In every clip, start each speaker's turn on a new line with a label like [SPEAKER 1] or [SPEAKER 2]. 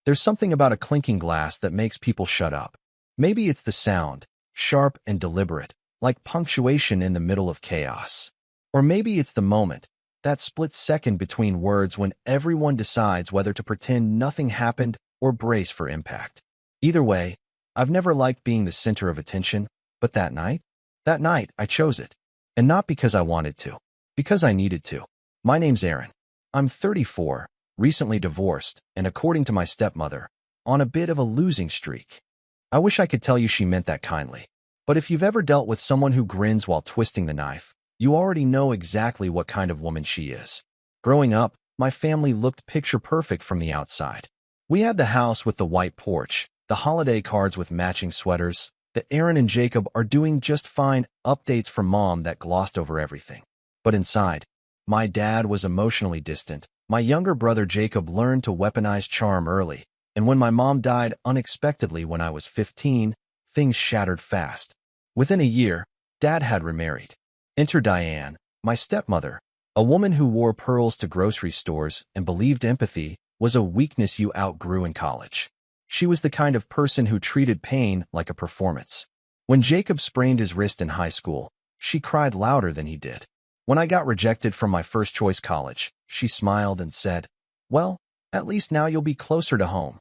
[SPEAKER 1] There's something about a clinking glass that makes people shut up. Maybe it's the sound, sharp and deliberate, like punctuation in the middle of chaos. Or maybe it's the moment, that split second between words when everyone decides whether to pretend nothing happened or brace for impact. Either way, I've never liked being the center of attention, but that night, I chose it. And not because I wanted to, because I needed to. My name's Aaron. I'm 34, recently divorced, and according to my stepmother, on a bit of a losing streak. I wish I could tell you she meant that kindly. But if you've ever dealt with someone who grins while twisting the knife, you already know exactly what kind of woman she is. Growing up, my family looked picture perfect from the outside. We had the house with the white porch, the holiday cards with matching sweaters, the Aaron and Jacob are doing just fine updates from mom that glossed over everything. But inside, my dad was emotionally distant. My younger brother Jacob learned to weaponize charm early, and when my mom died unexpectedly when I was 15, things shattered fast. Within a year, Dad had remarried. Enter Diane, my stepmother, a woman who wore pearls to grocery stores and believed empathy was a weakness you outgrew in college. She was the kind of person who treated pain like a performance. When Jacob sprained his wrist in high school, she cried louder than he did. When I got rejected from my first-choice college, she smiled and said, "Well, at least now you'll be closer to home."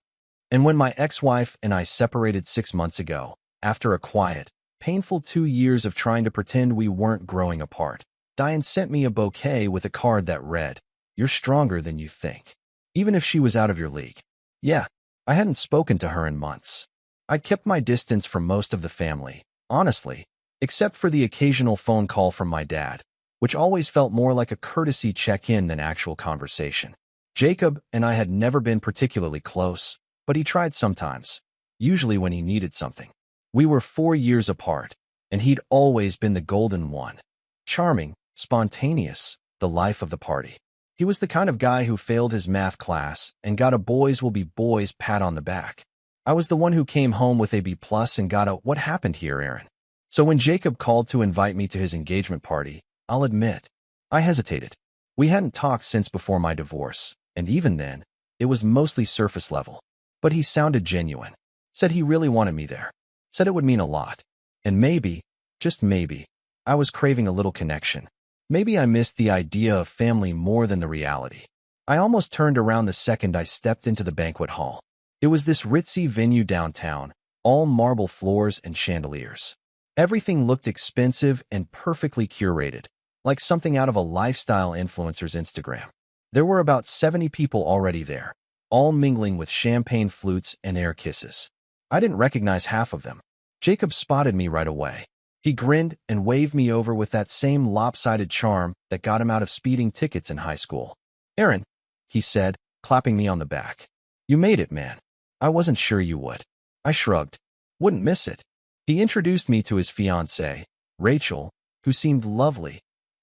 [SPEAKER 1] And when my ex-wife and I separated 6 months ago, after a quiet, painful 2 years of trying to pretend we weren't growing apart, Diane sent me a bouquet with a card that read, "You're stronger than you think." Even if she was out of your league. Yeah, I hadn't spoken to her in months. I'd kept my distance from most of the family, honestly, except for the occasional phone call from my dad, which always felt more like a courtesy check-in than actual conversation. Jacob and I had never been particularly close, but he tried sometimes, usually when he needed something. We were 4 years apart, and he'd always been the golden one. Charming, spontaneous, the life of the party. He was the kind of guy who failed his math class and got a boys will be boys pat on the back. I was the one who came home with a B+ and got a "What happened here, Aaron?" So when Jacob called to invite me to his engagement party, I'll admit, I hesitated. We hadn't talked since before my divorce, and even then, it was mostly surface level. But he sounded genuine. Said he really wanted me there. Said it would mean a lot. And maybe, just maybe, I was craving a little connection. Maybe I missed the idea of family more than the reality. I almost turned around the second I stepped into the banquet hall. It was this ritzy venue downtown, all marble floors and chandeliers. Everything looked expensive and perfectly curated, like something out of a lifestyle influencer's Instagram. There were about 70 people already there, all mingling with champagne flutes and air kisses. I didn't recognize half of them. Jacob spotted me right away. He grinned and waved me over with that same lopsided charm that got him out of speeding tickets in high school. "Aaron," he said, clapping me on the back. "You made it, man. I wasn't sure you would." I shrugged. Wouldn't miss it. He introduced me to his fiancée, Rachel, who seemed lovely,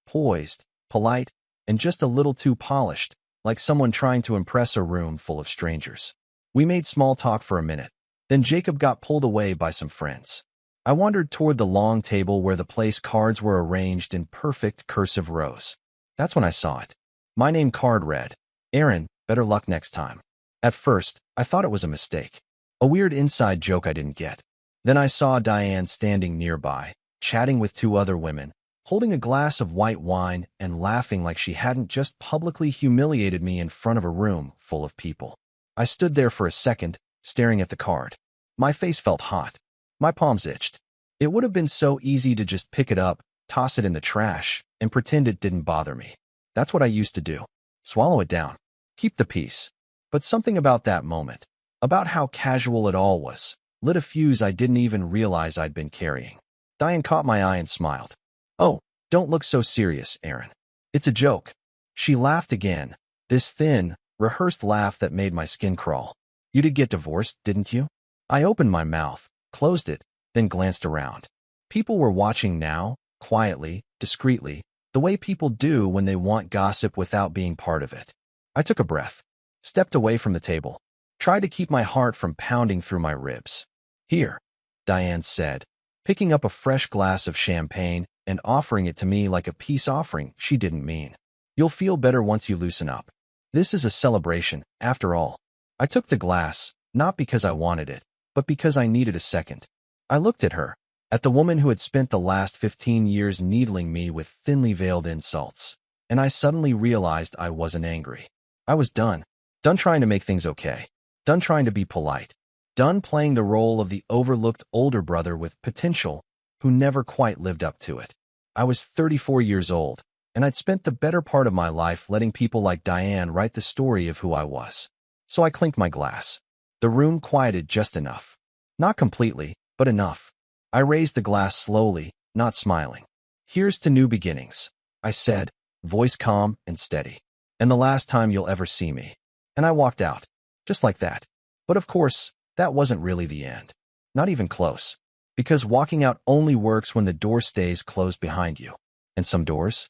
[SPEAKER 1] poised, polite, and just a little too polished, like someone trying to impress a room full of strangers. We made small talk for a minute. Then Jacob got pulled away by some friends. I wandered toward the long table where the place cards were arranged in perfect cursive rows. That's when I saw it. My name card read, "Aaron, better luck next time." At first, I thought it was a mistake. A weird inside joke I didn't get. Then I saw Diane standing nearby, chatting with 2 other women, holding a glass of white wine and laughing like she hadn't just publicly humiliated me in front of a room full of people. I stood there for a second, staring at the card. My face felt hot. My palms itched. It would have been so easy to just pick it up, toss it in the trash, and pretend it didn't bother me. That's what I used to do. Swallow it down. Keep the peace. But something about that moment, about how casual it all was, lit a fuse I didn't even realize I'd been carrying. Diane caught my eye and smiled. "Oh, don't look so serious, Aaron. It's a joke." She laughed again, this thin, rehearsed laugh that made my skin crawl. "You did get divorced, didn't you?" I opened my mouth, closed it, then glanced around. People were watching now, quietly, discreetly, the way people do when they want gossip without being part of it. I took a breath, stepped away from the table, tried to keep my heart from pounding through my ribs. "Here," Diane said, picking up a fresh glass of champagne and offering it to me like a peace offering she didn't mean. "You'll feel better once you loosen up. This is a celebration, after all." I took the glass, not because I wanted it, but because I needed a second. I looked at her, at the woman who had spent the last 15 years needling me with thinly veiled insults, and I suddenly realized I wasn't angry. I was done. Done trying to make things okay. Done trying to be polite. Done playing the role of the overlooked older brother with potential who never quite lived up to it. I was 34 years old, and I'd spent the better part of my life letting people like Diane write the story of who I was. So I clinked my glass. The room quieted just enough. Not completely, but enough. I raised the glass slowly, not smiling. "Here's to new beginnings," I said, voice calm and steady. "And the last time you'll ever see me." And I walked out. Just like that. But of course, that wasn't really the end. Not even close. Because walking out only works when the door stays closed behind you. And some doors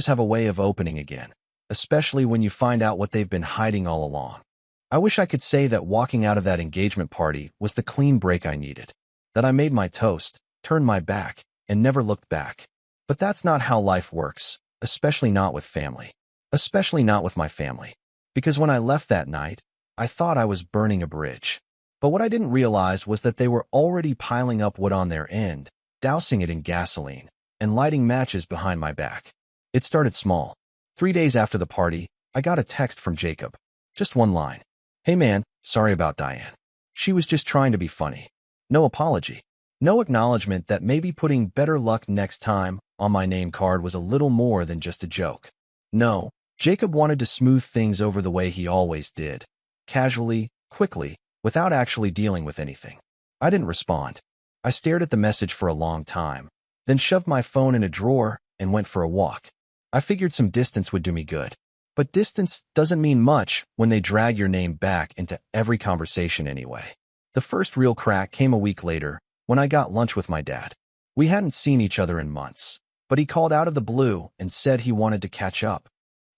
[SPEAKER 1] have a way of opening again, especially when you find out what they've been hiding all along. I wish I could say that walking out of that engagement party was the clean break I needed, that I made my toast, turned my back, and never looked back. But that's not how life works, especially not with family. Especially not with my family. Because when I left that night, I thought I was burning a bridge. But what I didn't realize was that they were already piling up wood on their end, dousing it in gasoline, and lighting matches behind my back. It started small. 3 days after the party, I got a text from Jacob. Just one line. "Hey man, sorry about Diane. She was just trying to be funny." No apology. No acknowledgement that maybe putting "better luck next time" on my name card was a little more than just a joke. No, Jacob wanted to smooth things over the way he always did. Casually, quickly, without actually dealing with anything. I didn't respond. I stared at the message for a long time, then shoved my phone in a drawer and went for a walk. I figured some distance would do me good. But distance doesn't mean much when they drag your name back into every conversation anyway. The first real crack came a week later when I got lunch with my dad. We hadn't seen each other in months, but he called out of the blue and said he wanted to catch up.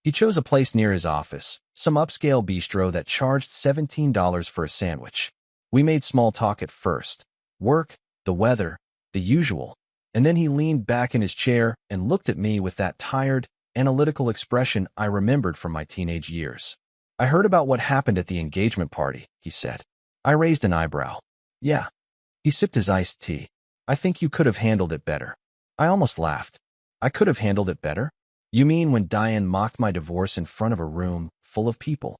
[SPEAKER 1] He chose a place near his office, some upscale bistro that charged $17 for a sandwich. We made small talk at first. Work, the weather, the usual. And then he leaned back in his chair and looked at me with that tired, analytical expression I remembered from my teenage years. "I heard about what happened at the engagement party," he said. I raised an eyebrow. "Yeah." He sipped his iced tea. "I think you could have handled it better." I almost laughed. "I could have handled it better? You mean when Diane mocked my divorce in front of a room full of people?"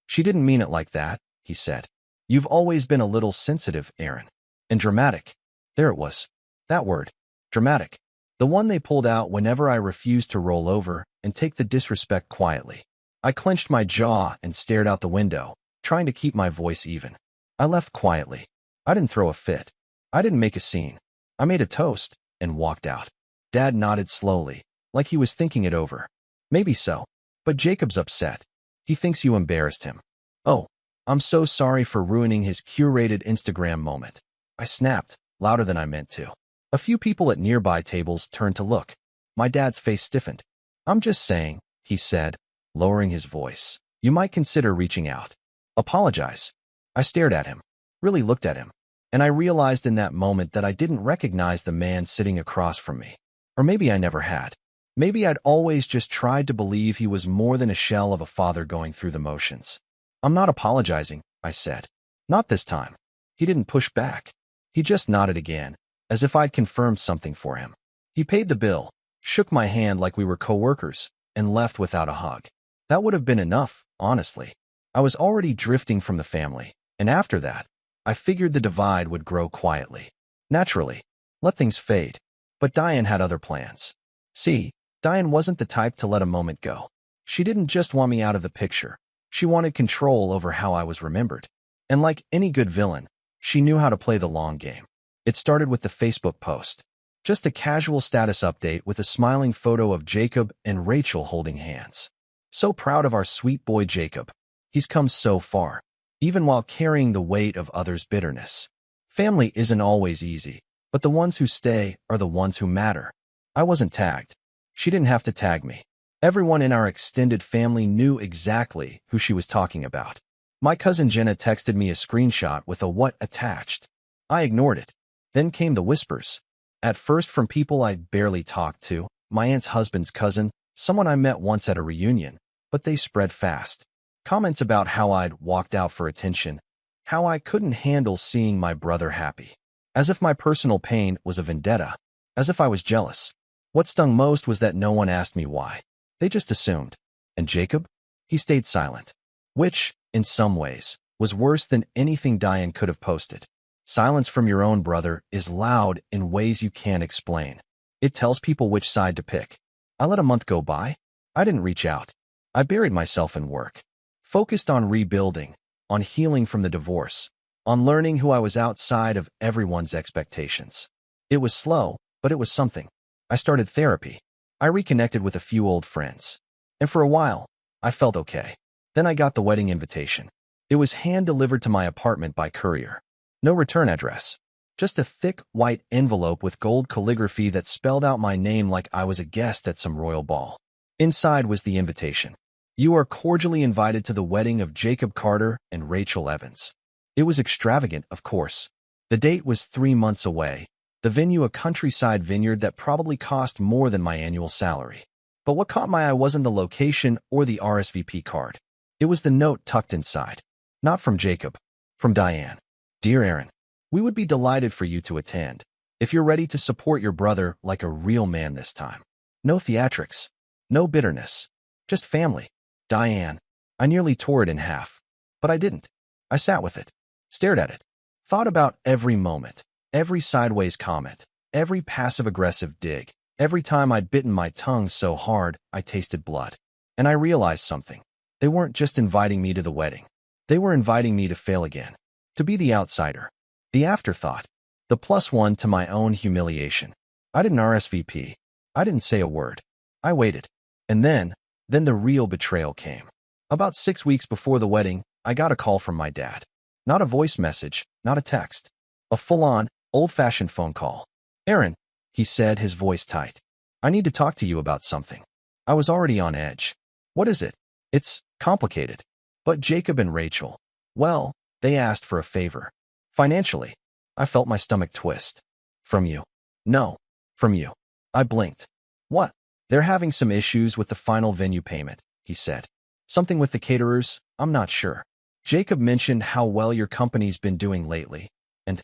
[SPEAKER 1] "She didn't mean it like that," he said. "You've always been a little sensitive, Aaron. And dramatic." There it was. That word. Dramatic. The one they pulled out whenever I refused to roll over and take the disrespect quietly. I clenched my jaw and stared out the window, trying to keep my voice even. I left quietly. I didn't throw a fit. I didn't make a scene. I made a toast and walked out. Dad nodded slowly, like he was thinking it over. "Maybe so. But Jacob's upset. He thinks you embarrassed him." "Oh, I'm so sorry for ruining his curated Instagram moment." I snapped, louder than I meant to. A few people at nearby tables turned to look. My dad's face stiffened. "I'm just saying," he said, lowering his voice. "You might consider reaching out. Apologize." I stared at him, really looked at him, and I realized in that moment that I didn't recognize the man sitting across from me. Or maybe I never had. Maybe I'd always just tried to believe he was more than a shell of a father going through the motions. "I'm not apologizing," I said. "Not this time." He didn't push back. He just nodded again, as if I'd confirmed something for him. He paid the bill, shook my hand like we were coworkers, and left without a hug. That would have been enough, honestly. I was already drifting from the family, and after that, I figured the divide would grow quietly. Naturally, let things fade. But Diane had other plans. See, Diane wasn't the type to let a moment go. She didn't just want me out of the picture. She wanted control over how I was remembered. And like any good villain, she knew how to play the long game. It started with the Facebook post. Just a casual status update with a smiling photo of Jacob and Rachel holding hands. So proud of our sweet boy Jacob. He's come so far, even while carrying the weight of others' bitterness. Family isn't always easy, but the ones who stay are the ones who matter. I wasn't tagged. She didn't have to tag me. Everyone in our extended family knew exactly who she was talking about. My cousin Jenna texted me a screenshot with a "what" attached. I ignored it. Then came the whispers. At first from people I barely talked to, my aunt's husband's cousin, someone I met once at a reunion, but they spread fast. Comments about how I'd walked out for attention, how I couldn't handle seeing my brother happy. As if my personal pain was a vendetta. As if I was jealous. What stung most was that no one asked me why. They just assumed. And Jacob? He stayed silent. Which, in some ways, was worse than anything Diane could have posted. Silence from your own brother is loud in ways you can't explain. It tells people which side to pick. I let a month go by. I didn't reach out. I buried myself in work. Focused on rebuilding, on healing from the divorce, on learning who I was outside of everyone's expectations. It was slow, but it was something. I started therapy. I reconnected with a few old friends. And for a while, I felt okay. Then I got the wedding invitation. It was hand-delivered to my apartment by courier. No return address. Just a thick, white envelope with gold calligraphy that spelled out my name like I was a guest at some royal ball. Inside was the invitation. You are cordially invited to the wedding of Jacob Carter and Rachel Evans. It was extravagant, of course. The date was 3 months away. The venue a countryside vineyard that probably cost more than my annual salary. But what caught my eye wasn't the location or the RSVP card. It was the note tucked inside. Not from Jacob. From Diane. Dear Aaron, we would be delighted for you to attend, if you're ready to support your brother like a real man this time. No theatrics. No bitterness. Just family. Diane. I nearly tore it in half. But I didn't. I sat with it. Stared at it. Thought about every moment. Every sideways comment. Every passive-aggressive dig. Every time I'd bitten my tongue so hard, I tasted blood. And I realized something. They weren't just inviting me to the wedding. They were inviting me to fail again. To be the outsider. The afterthought. The +1 to my own humiliation. I didn't RSVP. I didn't say a word. I waited. And then the real betrayal came. About 6 weeks before the wedding, I got a call from my dad. Not a voice message, not a text. A full-on, old-fashioned phone call. Aaron, he said, his voice tight. I need to talk to you about something. I was already on edge. What is it? It's complicated. But Jacob and Rachel, well, they asked for a favor. Financially. I felt my stomach twist. From you. No. From you. I blinked. What? They're having some issues with the final venue payment, he said. Something with the caterers, I'm not sure. Jacob mentioned how well your company's been doing lately. And,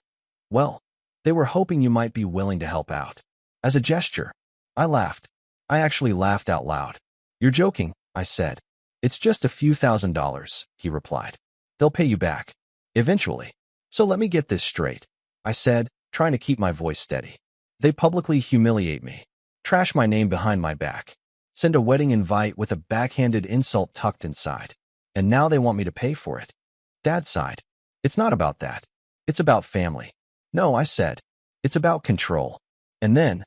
[SPEAKER 1] well, they were hoping you might be willing to help out. As a gesture, I laughed. I actually laughed out loud. You're joking, I said. It's just a few $1,000s, he replied. They'll pay you back. Eventually. So let me get this straight, I said, trying to keep my voice steady. They publicly humiliate me. Trash my name behind my back. Send a wedding invite with a backhanded insult tucked inside. And now they want me to pay for it. Dad sighed. It's not about that. It's about family. No, I said. It's about control. And then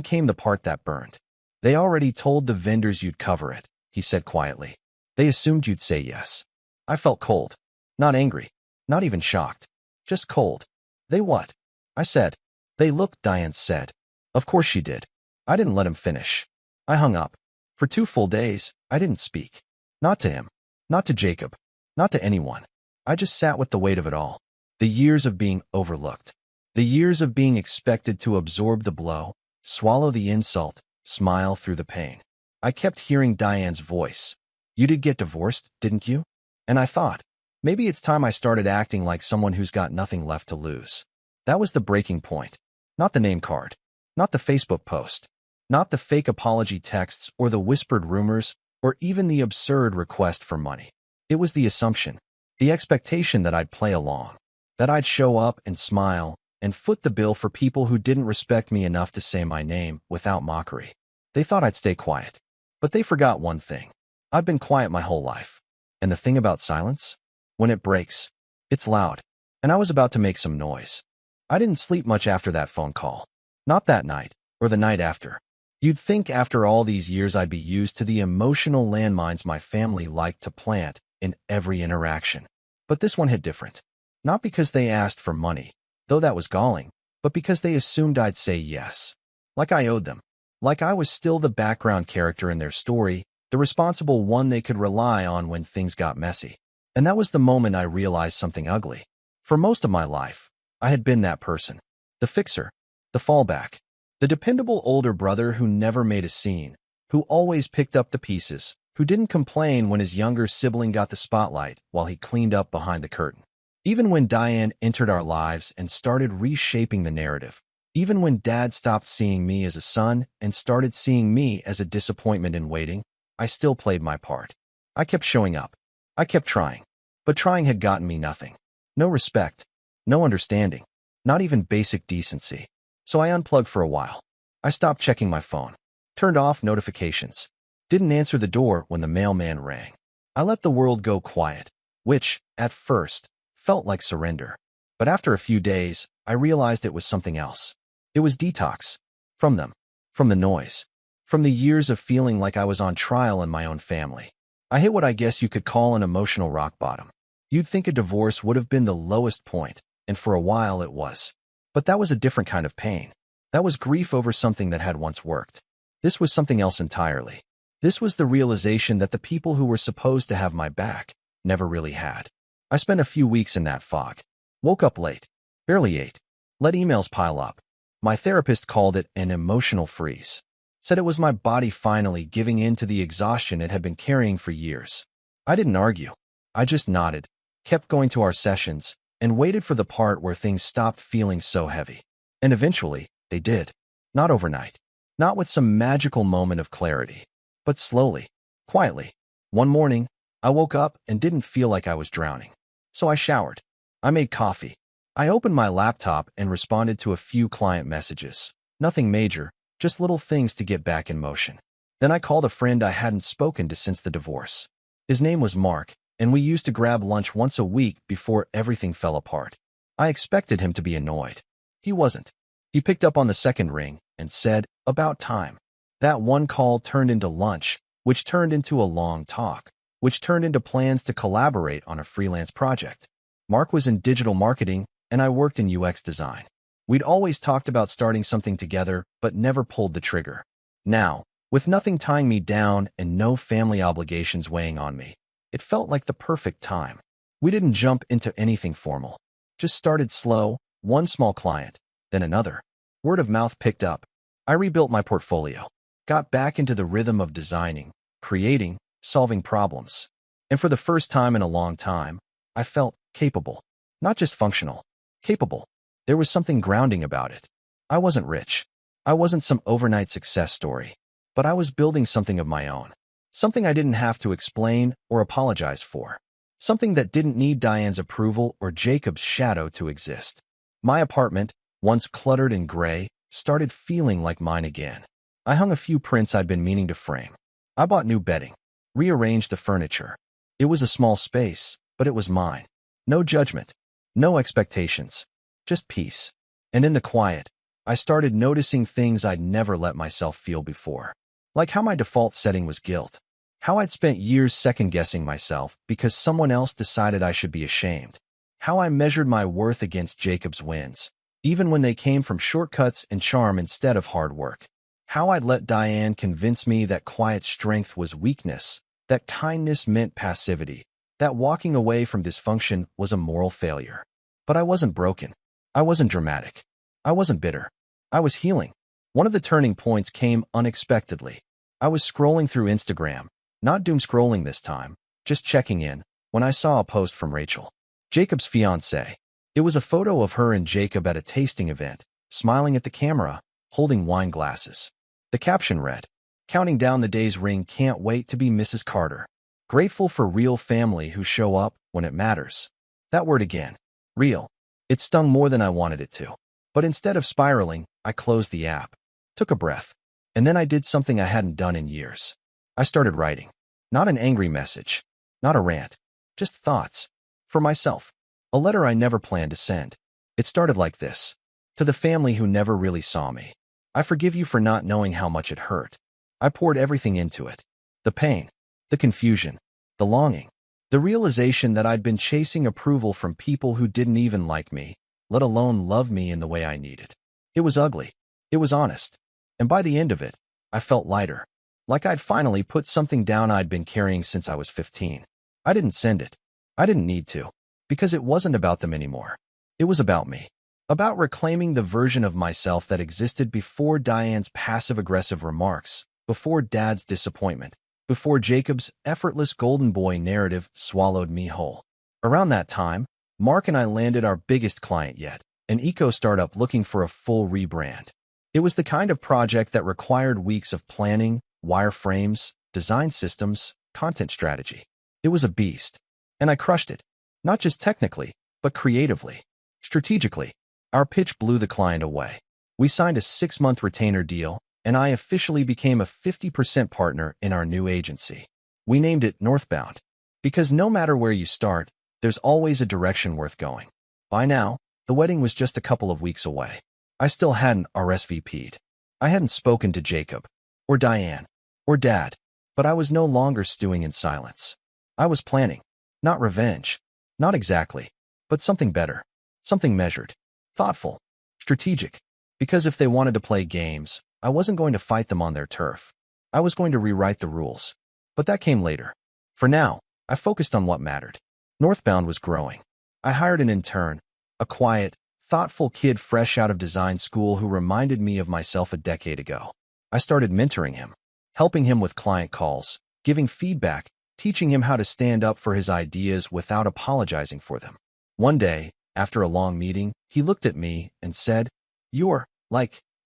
[SPEAKER 1] came the part that burned. They already told the vendors you'd cover it, he said quietly. They assumed you'd say yes. I felt cold. Not angry. Not even shocked. Just cold. They what? I said. They looked, Diane said. Of course she did. I didn't let him finish. I hung up. For 2 full days, I didn't speak. Not to him. Not to Jacob. Not to anyone. I just sat with the weight of it all. The years of being overlooked. The years of being expected to absorb the blow, swallow the insult, smile through the pain. I kept hearing Diane's voice. You did get divorced, didn't you? And I thought, maybe it's time I started acting like someone who's got nothing left to lose. That was the breaking point. Not the name card. Not the Facebook post. Not the fake apology texts or the whispered rumors or even the absurd request for money. It was the assumption, the expectation that I'd play along, that I'd show up and smile and foot the bill for people who didn't respect me enough to say my name without mockery. They thought I'd stay quiet. But they forgot one thing. I've been quiet my whole life. And the thing about silence? When it breaks, it's loud. And I was about to make some noise. I didn't sleep much after that phone call. Not that night, or the night after. You'd think after all these years I'd be used to the emotional landmines my family liked to plant in every interaction. But this one hit different. Not because they asked for money, though that was galling, but because they assumed I'd say yes. Like I owed them. Like I was still the background character in their story, the responsible one they could rely on when things got messy. And that was the moment I realized something ugly. For most of my life, I had been that person. The fixer. The fallback. The dependable older brother who never made a scene, who always picked up the pieces, who didn't complain when his younger sibling got the spotlight while he cleaned up behind the curtain. Even when Diane entered our lives and started reshaping the narrative, even when Dad stopped seeing me as a son and started seeing me as a disappointment in waiting, I still played my part. I kept showing up. I kept trying. But trying had gotten me nothing. No respect. No understanding. Not even basic decency. So I unplugged for a while. I stopped checking my phone. Turned off notifications. Didn't answer the door when the mailman rang. I let the world go quiet, which, at first, felt like surrender. But after a few days, I realized it was something else. It was detox. From them. From the noise. From the years of feeling like I was on trial in my own family. I hit what I guess you could call an emotional rock bottom. You'd think a divorce would have been the lowest point, and for a while it was. But that was a different kind of pain. That was grief over something that had once worked. This was something else entirely. This was the realization that the people who were supposed to have my back never really had. I spent a few weeks in that fog. Woke up late. Barely ate. Let emails pile up. My therapist called it an emotional freeze. Said it was my body finally giving in to the exhaustion it had been carrying for years. I didn't argue. I just nodded, kept going to our sessions, and waited for the part where things stopped feeling so heavy. And eventually, they did. Not overnight. Not with some magical moment of clarity. But slowly, quietly. One morning, I woke up and didn't feel like I was drowning. So I showered. I made coffee. I opened my laptop and responded to a few client messages. Nothing major, just little things to get back in motion. Then I called a friend I hadn't spoken to since the divorce. His name was Mark, and we used to grab lunch once a week before everything fell apart. I expected him to be annoyed. He wasn't. He picked up on the second ring and said, "About time." That one call turned into lunch, which turned into a long talk, which turned into plans to collaborate on a freelance project. Mark was in digital marketing, and I worked in UX design. We'd always talked about starting something together, but never pulled the trigger. Now, with nothing tying me down and no family obligations weighing on me, it felt like the perfect time. We didn't jump into anything formal. Just started slow, one small client, then another. Word of mouth picked up. I rebuilt my portfolio. Got back into the rhythm of designing, creating, solving problems. And for the first time in a long time, I felt capable. Not just functional. Capable. There was something grounding about it. I wasn't rich. I wasn't some overnight success story. But I was building something of my own. Something I didn't have to explain or apologize for. Something that didn't need Diane's approval or Jacob's shadow to exist. My apartment, once cluttered and gray, started feeling like mine again. I hung a few prints I'd been meaning to frame. I bought new bedding. Rearranged the furniture. It was a small space, but it was mine. No judgment. No expectations. Just peace. And in the quiet, I started noticing things I'd never let myself feel before. Like how my default setting was guilt. How I'd spent years second-guessing myself because someone else decided I should be ashamed. How I measured my worth against Jacob's wins, even when they came from shortcuts and charm instead of hard work. How I'd let Diane convince me that quiet strength was weakness, that kindness meant passivity, that walking away from dysfunction was a moral failure. But I wasn't broken. I wasn't dramatic. I wasn't bitter. I was healing. One of the turning points came unexpectedly. I was scrolling through Instagram, not doom scrolling this time, just checking in, when I saw a post from Rachel, Jacob's fiancée. It was a photo of her and Jacob at a tasting event, smiling at the camera, holding wine glasses. The caption read, "Counting down the days, ring, can't wait to be Mrs. Carter. Grateful for real family who show up when it matters." That word again. Real. It stung more than I wanted it to. But instead of spiraling, I closed the app, took a breath, and then I did something I hadn't done in years. I started writing. Not an angry message. Not a rant. Just thoughts. For myself. A letter I never planned to send. It started like this. To the family who never really saw me. I forgive you for not knowing how much it hurt. I poured everything into it. The pain. The confusion. The longing. The realization that I'd been chasing approval from people who didn't even like me, let alone love me in the way I needed. It was ugly. It was honest. And by the end of it, I felt lighter. Like I'd finally put something down I'd been carrying since I was 15. I didn't send it. I didn't need to. Because it wasn't about them anymore. It was about me. About reclaiming the version of myself that existed before Diane's passive-aggressive remarks, before Dad's disappointment, before Jacob's effortless golden boy narrative swallowed me whole. Around that time, Mark and I landed our biggest client yet, an eco-startup looking for a full rebrand. It was the kind of project that required weeks of planning, wireframes, design systems, content strategy. It was a beast, and I crushed it, not just technically, but creatively. Strategically, our pitch blew the client away. We signed a 6-month retainer deal, and I officially became a 50% partner in our new agency. We named it Northbound, because no matter where you start, there's always a direction worth going. By now, the wedding was just a couple of weeks away. I still hadn't RSVP'd. I hadn't spoken to Jacob, or Diane, or Dad, but I was no longer stewing in silence. I was planning. Not revenge. Not exactly. But something better. Something measured. Thoughtful. Strategic. Because if they wanted to play games, I wasn't going to fight them on their turf. I was going to rewrite the rules. But that came later. For now, I focused on what mattered. Northbound was growing. I hired an intern, a quiet, thoughtful kid fresh out of design school who reminded me of myself a decade ago. I started mentoring him, helping him with client calls, giving feedback, teaching him how to stand up for his ideas without apologizing for them. One day, after a long meeting, he looked at me and said, "You're,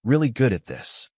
[SPEAKER 1] really good at this."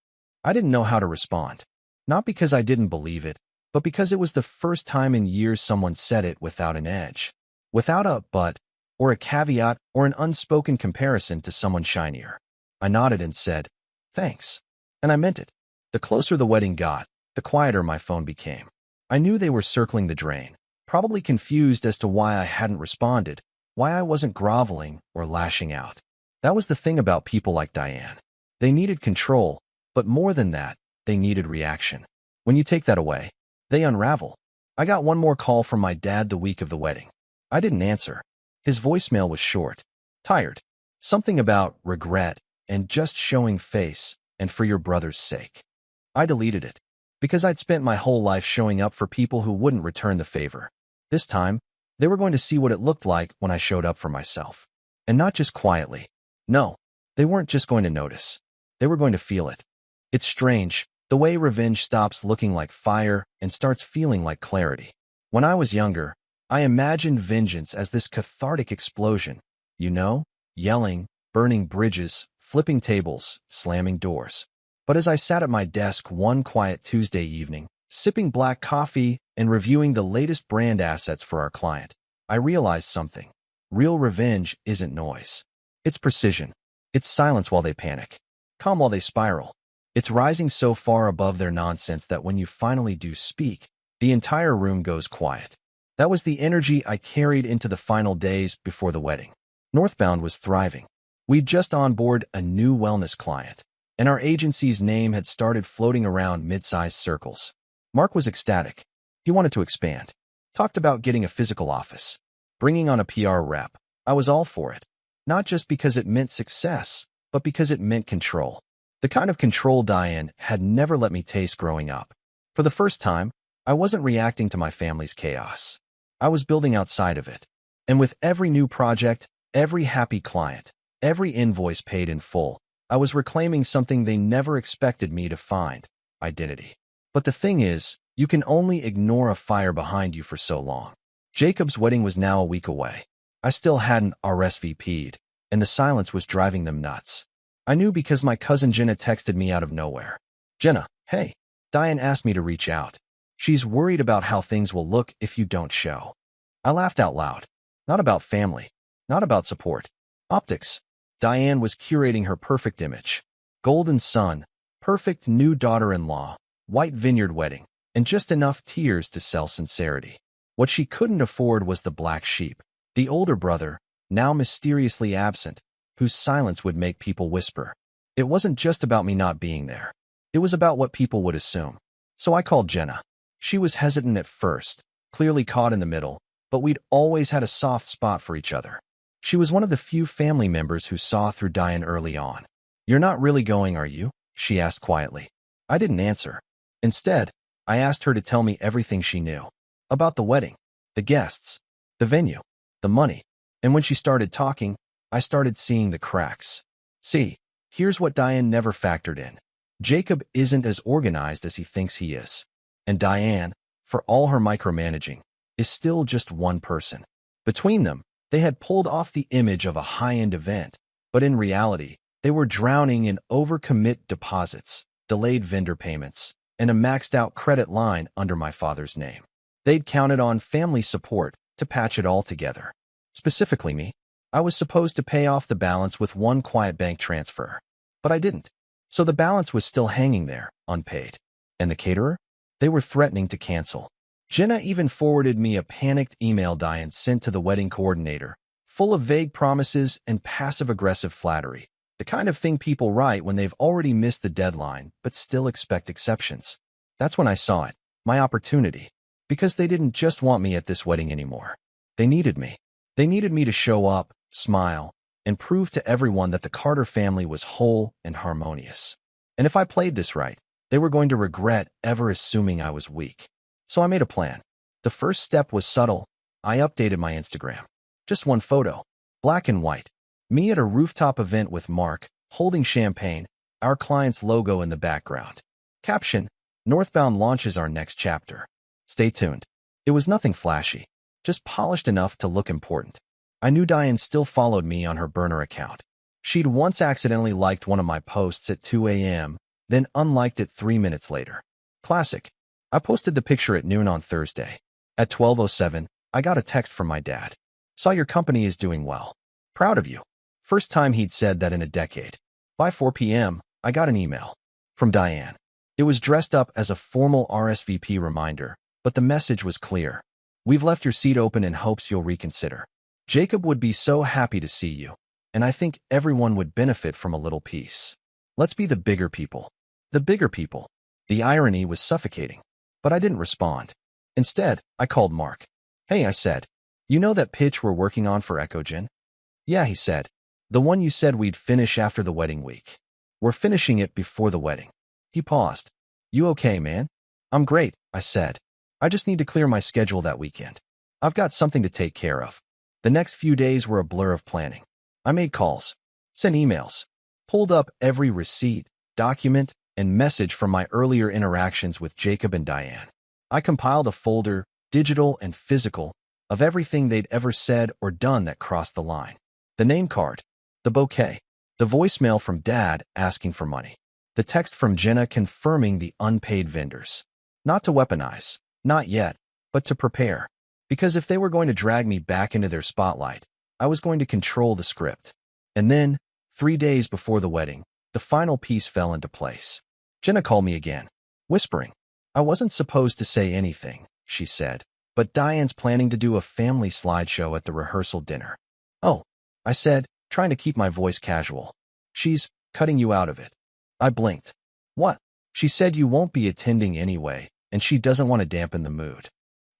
[SPEAKER 1] I didn't know how to respond. Not because I didn't believe it, but because it was the first time in years someone said it without an edge. Without a but, or a caveat, or an unspoken comparison to someone shinier. I nodded and said, "Thanks." And I meant it. The closer the wedding got, the quieter my phone became. I knew they were circling the drain, probably confused as to why I hadn't responded, why I wasn't groveling or lashing out. That was the thing about people like Diane. They needed control, but more than that, they needed reaction. When you take that away, they unravel. I got one more call from my dad the week of the wedding. I didn't answer. His voicemail was short, tired, something about regret and just showing face and for your brother's sake. I deleted it because I'd spent my whole life showing up for people who wouldn't return the favor. This time, they were going to see what it looked like when I showed up for myself. And not just quietly. No, they weren't just going to notice. They were going to feel it. It's strange, the way revenge stops looking like fire and starts feeling like clarity. When I was younger, I imagined vengeance as this cathartic explosion, yelling, burning bridges, flipping tables, slamming doors. But as I sat at my desk one quiet Tuesday evening, sipping black coffee and reviewing the latest brand assets for our client, I realized something. Real revenge isn't noise. It's precision. It's silence while they panic. Calm while they spiral. It's rising so far above their nonsense that when you finally do speak, the entire room goes quiet. That was the energy I carried into the final days before the wedding. Northbound was thriving. We'd just onboarded a new wellness client, and our agency's name had started floating around mid-sized circles. Mark was ecstatic. He wanted to expand. Talked about getting a physical office. Bringing on a PR rep. I was all for it. Not just because it meant success, but because it meant control. The kind of control Diane had never let me taste growing up. For the first time, I wasn't reacting to my family's chaos. I was building outside of it. And with every new project, every happy client, every invoice paid in full, I was reclaiming something they never expected me to find: identity. But the thing is, you can only ignore a fire behind you for so long. Jacob's wedding was now a week away. I still hadn't RSVP'd, and the silence was driving them nuts. I knew because my cousin Jenna texted me out of nowhere. "Jenna, hey, Diane asked me to reach out. She's worried about how things will look if you don't show." I laughed out loud. Not about family. Not about support. Optics. Diane was curating her perfect image. Golden sun, perfect new daughter-in-law, white vineyard wedding, and just enough tears to sell sincerity. What she couldn't afford was the black sheep, the older brother, now mysteriously absent, whose silence would make people whisper. It wasn't just about me not being there. It was about what people would assume. So I called Jenna. She was hesitant at first, clearly caught in the middle, but we'd always had a soft spot for each other. She was one of the few family members who saw through Diane early on. "You're not really going, are you?" she asked quietly. I didn't answer. Instead, I asked her to tell me everything she knew. About the wedding, the guests, the venue, the money. And when she started talking, I started seeing the cracks. See, here's what Diane never factored in. Jacob isn't as organized as he thinks he is. And Diane, for all her micromanaging, is still just one person. Between them, they had pulled off the image of a high-end event, but in reality, they were drowning in overcommit deposits, delayed vendor payments, and a maxed-out credit line under my father's name. They'd counted on family support to patch it all together. Specifically me. I was supposed to pay off the balance with one quiet bank transfer, but I didn't. So the balance was still hanging there, unpaid. And the caterer? They were threatening to cancel. Jenna even forwarded me a panicked email Diane sent to the wedding coordinator, full of vague promises and passive-aggressive flattery, the kind of thing people write when they've already missed the deadline but still expect exceptions. That's when I saw it, my opportunity, because they didn't just want me at this wedding anymore. They needed me. They needed me to show up, smile, and prove to everyone that the Carter family was whole and harmonious. And if I played this right, they were going to regret ever assuming I was weak. So I made a plan. The first step was subtle. I updated my Instagram. Just one photo, black and white. Me at a rooftop event with Mark, holding champagne, our client's logo in the background. Caption: Northbound launches our next chapter. Stay tuned. It was nothing flashy, just polished enough to look important. I knew Diane still followed me on her burner account. She'd once accidentally liked one of my posts at 2 a.m., then unliked it 3 minutes later. Classic. I posted the picture at noon on Thursday. At 12:07, I got a text from my dad. Saw your company is doing well. Proud of you. First time he'd said that in a decade. By 4 p.m., I got an email from Diane. It was dressed up as a formal RSVP reminder, but the message was clear. We've left your seat open in hopes you'll reconsider. Jacob would be so happy to see you, and I think everyone would benefit from a little peace. Let's be the bigger people. The bigger people. The irony was suffocating. But I didn't respond. Instead, I called Mark. Hey, I said. You know that pitch we're working on for Ecogen? Yeah, he said. The one you said we'd finish after the wedding week. We're finishing it before the wedding. He paused. You okay, man? I'm great, I said. I just need to clear my schedule that weekend. I've got something to take care of. The next few days were a blur of planning. I made calls, sent emails, pulled up every receipt, document, and message from my earlier interactions with Jacob and Diane. I compiled a folder, digital and physical, of everything they'd ever said or done that crossed the line. The name card, the bouquet, the voicemail from Dad asking for money, the text from Jenna confirming the unpaid vendors. Not to weaponize, not yet, but to prepare. Because if they were going to drag me back into their spotlight, I was going to control the script. And then, 3 days before the wedding, the final piece fell into place. Jenna called me again, whispering. I wasn't supposed to say anything, she said, but Diane's planning to do a family slideshow at the rehearsal dinner. Oh, I said, trying to keep my voice casual. She's cutting you out of it. I blinked. What? She said you won't be attending anyway, and she doesn't want to dampen the mood.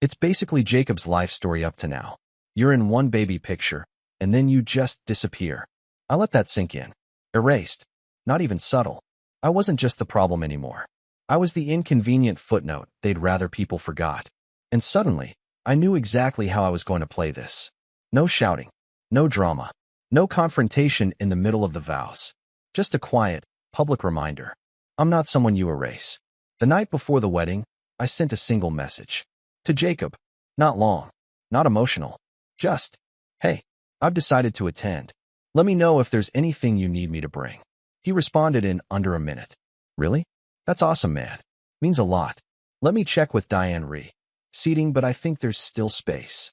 [SPEAKER 1] It's basically Jacob's life story up to now. You're in one baby picture, and then you just disappear. I let that sink in. Erased. Not even subtle. I wasn't just the problem anymore. I was the inconvenient footnote they'd rather people forgot. And suddenly, I knew exactly how I was going to play this. No shouting. No drama. No confrontation in the middle of the vows. Just a quiet, public reminder. I'm not someone you erase. The night before the wedding, I sent a single message. To Jacob. Not long. Not emotional. Just, hey, I've decided to attend. Let me know if there's anything you need me to bring. He responded in under a minute. Really? That's awesome, man. Means a lot. Let me check with Diane Ree. Seating, but I think there's still space.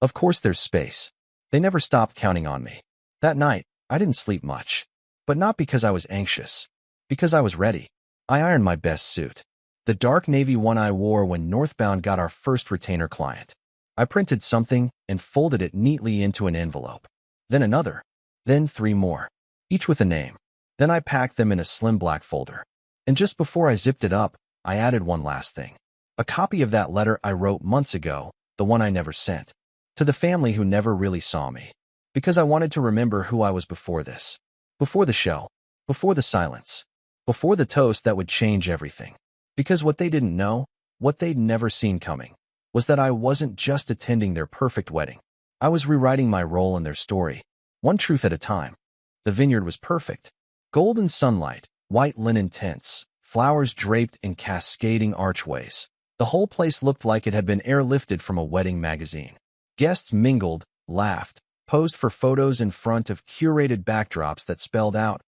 [SPEAKER 1] Of course there's space. They never stopped counting on me. That night, I didn't sleep much. But not because I was anxious. Because I was ready. I ironed my best suit. The dark navy one I wore when Northbound got our first retainer client. I printed something and folded it neatly into an envelope. Then another. Then 3 more. Each with a name. Then I packed them in a slim black folder. And just before I zipped it up, I added one last thing. A copy of that letter I wrote months ago, the one I never sent. To the family who never really saw me. Because I wanted to remember who I was before this. Before the show. Before the silence. Before the toast that would change everything. Because what they didn't know, what they'd never seen coming, was that I wasn't just attending their perfect wedding. I was rewriting my role in their story. One truth at a time. The vineyard was perfect. Golden sunlight, white linen tents, flowers draped in cascading archways. The whole place looked like it had been airlifted from a wedding magazine. Guests mingled, laughed, posed for photos in front of curated backdrops that spelled out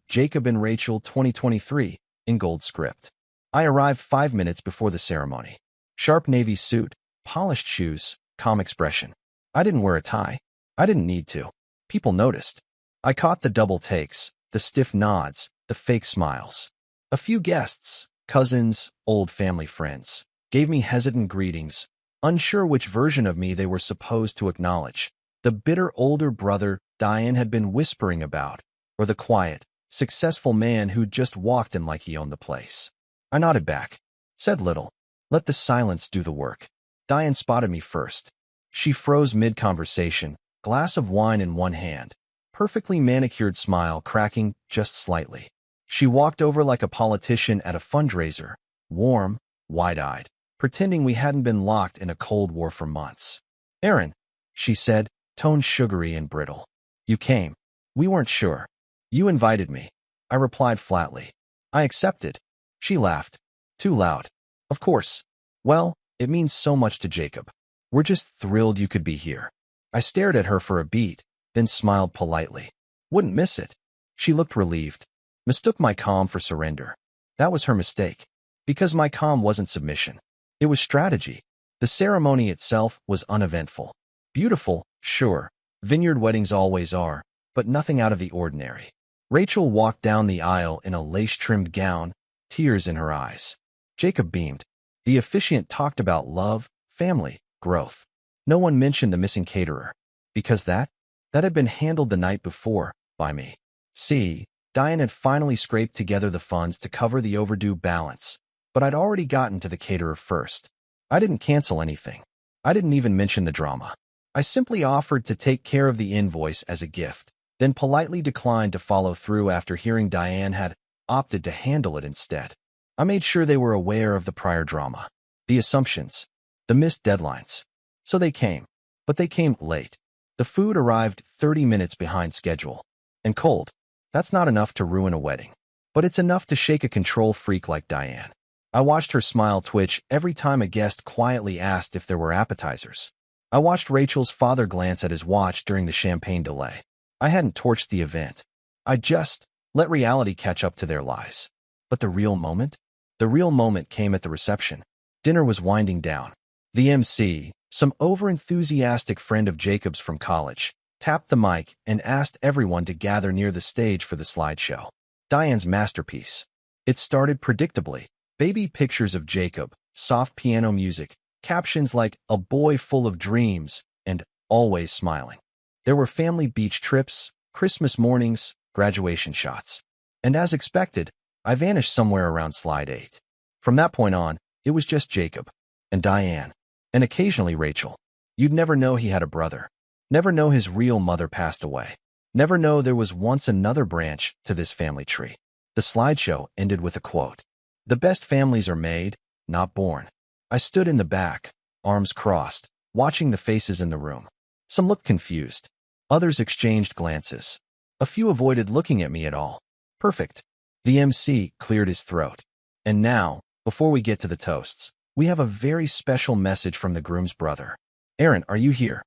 [SPEAKER 1] #Jacob and Rachel 2023 in gold script. I arrived 5 minutes before the ceremony. Sharp navy suit, polished shoes, calm expression. I didn't wear a tie. I didn't need to. People noticed. I caught the double takes, the stiff nods, the fake smiles. A few guests, cousins, old family friends, gave me hesitant greetings, unsure which version of me they were supposed to acknowledge. The bitter older brother Diane had been whispering about, or the quiet, successful man who'd just walked in like he owned the place. I nodded back, said little, let the silence do the work. Diane spotted me first. She froze mid-conversation, glass of wine in one hand, perfectly manicured smile cracking just slightly. She walked over like a politician at a fundraiser, warm, wide-eyed, pretending we hadn't been locked in a Cold War for months. Aaron, she said, tone sugary and brittle. You came. We weren't sure. You invited me. I replied flatly. I accepted. She laughed. Too loud. Of course. Well, it means so much to Jacob. We're just thrilled you could be here. I stared at her for a beat, then smiled politely. Wouldn't miss it. She looked relieved. Mistook my calm for surrender. That was her mistake. Because my calm wasn't submission. It was strategy. The ceremony itself was uneventful. Beautiful, sure. Vineyard weddings always are, but nothing out of the ordinary. Rachel walked down the aisle in a lace-trimmed gown, tears in her eyes. Jacob beamed. The officiant talked about love, family, growth. No one mentioned the missing caterer. Because that had been handled the night before, by me. See, Diane had finally scraped together the funds to cover the overdue balance, but I'd already gotten to the caterer first. I didn't cancel anything. I didn't even mention the drama. I simply offered to take care of the invoice as a gift, then politely declined to follow through after hearing Diane had opted to handle it instead. I made sure they were aware of the prior drama, the assumptions, the missed deadlines. So they came, but they came late. The food arrived 30 minutes behind schedule. And cold. That's not enough to ruin a wedding. But it's enough to shake a control freak like Diane. I watched her smile twitch every time a guest quietly asked if there were appetizers. I watched Rachel's father glance at his watch during the champagne delay. I hadn't torched the event. I just let reality catch up to their lies. But the real moment? The real moment came at the reception. Dinner was winding down. The MC, some over-enthusiastic friend of Jacob's from college, tapped the mic and asked everyone to gather near the stage for the slideshow. Diane's masterpiece. It started predictably. Baby pictures of Jacob, soft piano music, captions like "a boy full of dreams" and "always smiling." There were family beach trips, Christmas mornings, graduation shots. And as expected, I vanished somewhere around slide 8. From that point on, it was just Jacob and Diane, and occasionally Rachel. You'd never know he had a brother. Never know his real mother passed away. Never know there was once another branch to this family tree. The slideshow ended with a quote. The best families are made, not born. I stood in the back, arms crossed, watching the faces in the room. Some looked confused. Others exchanged glances. A few avoided looking at me at all. Perfect. The MC cleared his throat. And now, before we get to the toasts, we have a very special message from the groom's brother. Aaron, are you here?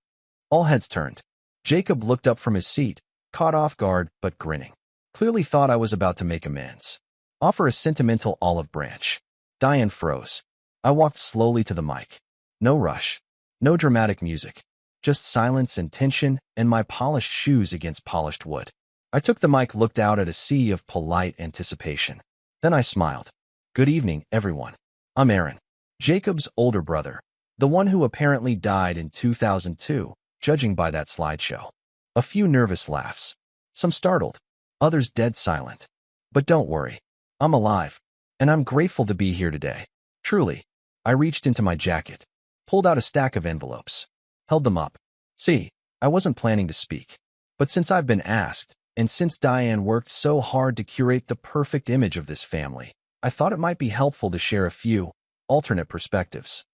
[SPEAKER 1] All heads turned. Jacob looked up from his seat, caught off guard but grinning. Clearly thought I was about to make amends. Offer a sentimental olive branch. Diane froze. I walked slowly to the mic. No rush. No dramatic music. Just silence and tension and my polished shoes against polished wood. I took the mic, looked out at a sea of polite anticipation. Then I smiled. Good evening, everyone. I'm Aaron, Jacob's older brother, the one who apparently died in 2002, judging by that slideshow. A few nervous laughs. Some startled. Others dead silent. But don't worry. I'm alive. And I'm grateful to be here today. Truly. I reached into my jacket, pulled out a stack of envelopes, held them up. See, I wasn't planning to speak. But since I've been asked, and since Diane worked so hard to curate the perfect image of this family, I thought it might be helpful to share a few alternate perspectives.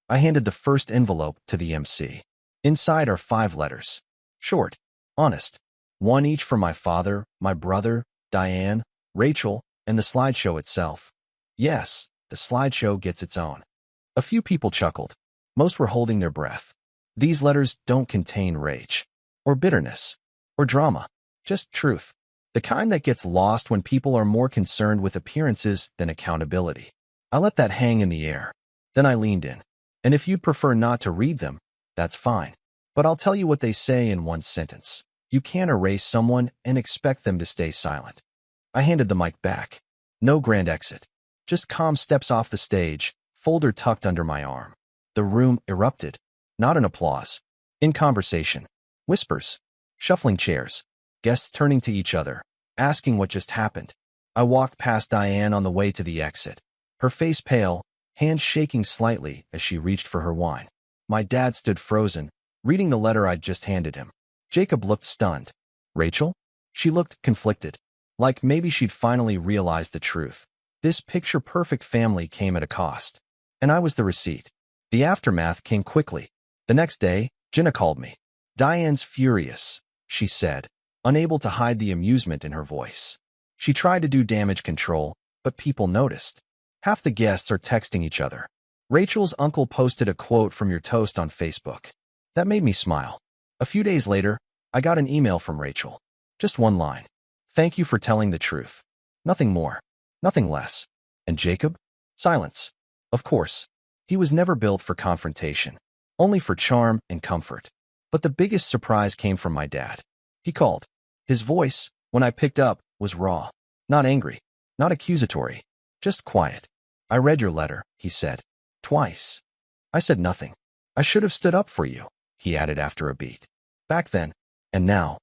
[SPEAKER 1] I handed the first envelope to the MC. Inside are 5 letters. Short, honest. One each for my father, my brother, Diane, Rachel, and the slideshow itself. Yes, the slideshow gets its own. A few people chuckled. Most were holding their breath. These letters don't contain rage, or bitterness, or drama, just truth. The kind that gets lost when people are more concerned with appearances than accountability. I let that hang in the air. Then I leaned in. And if you'd prefer not to read them, that's fine. But I'll tell you what they say in one sentence. You can't erase someone and expect them to stay silent. I handed the mic back. No grand exit. Just calm steps off the stage, folder tucked under my arm. The room erupted. Not in applause. In conversation. Whispers. Shuffling chairs. Guests turning to each other, asking what just happened. I walked past Diane on the way to the exit. Her face pale, hands shaking slightly as she reached for her wine. My dad stood frozen, reading the letter I'd just handed him. Jacob looked stunned. Rachel? She looked conflicted, like maybe she'd finally realized the truth. This picture-perfect family came at a cost. And I was the receipt. The aftermath came quickly. The next day, Jenna called me. Diane's furious, she said, unable to hide the amusement in her voice. She tried to do damage control, but people noticed. Half the guests are texting each other. Rachel's uncle posted a quote from your toast on Facebook. That made me smile. A few days later, I got an email from Rachel. Just one line. Thank you for telling the truth. Nothing more. Nothing less. And Jacob? Silence. Of course. He was never built for confrontation. Only for charm and comfort. But the biggest surprise came from my dad. He called. His voice, when I picked up, was raw. Not angry. Not accusatory. Just quiet. I read your letter, he said. Twice. I said nothing. I should have stood up for you, he added after a beat. Back then. And now.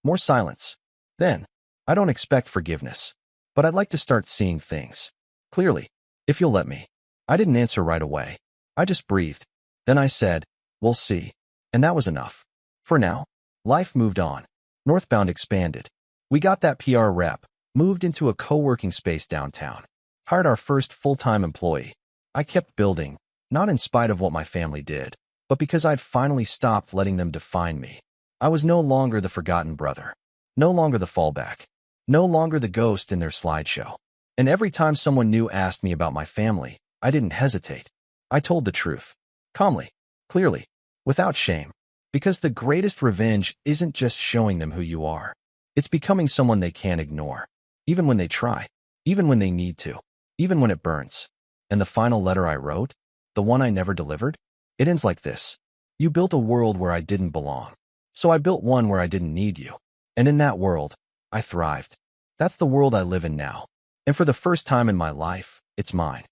[SPEAKER 1] More silence. Then. I don't expect forgiveness. But I'd like to start seeing things clearly, if you'll let me. I didn't answer right away. I just breathed. Then I said, we'll see. And that was enough. For now. Life moved on. Northbound expanded. We got that PR rep, moved into a co-working space downtown, hired our first full-time employee. I kept building, not in spite of what my family did, but because I'd finally stopped letting them define me. I was no longer the forgotten brother. No longer the fallback. No longer the ghost in their slideshow. And every time someone new asked me about my family, I didn't hesitate. I told the truth. Calmly. Clearly. Without shame. Because the greatest revenge isn't just showing them who you are. It's becoming someone they can't ignore. Even when they try. Even when they need to. Even when it burns. And the final letter I wrote? The one I never delivered? It ends like this. You built a world where I didn't belong. So I built one where I didn't need you. And in that world, I thrived. That's the world I live in now. And for the first time in my life, it's mine.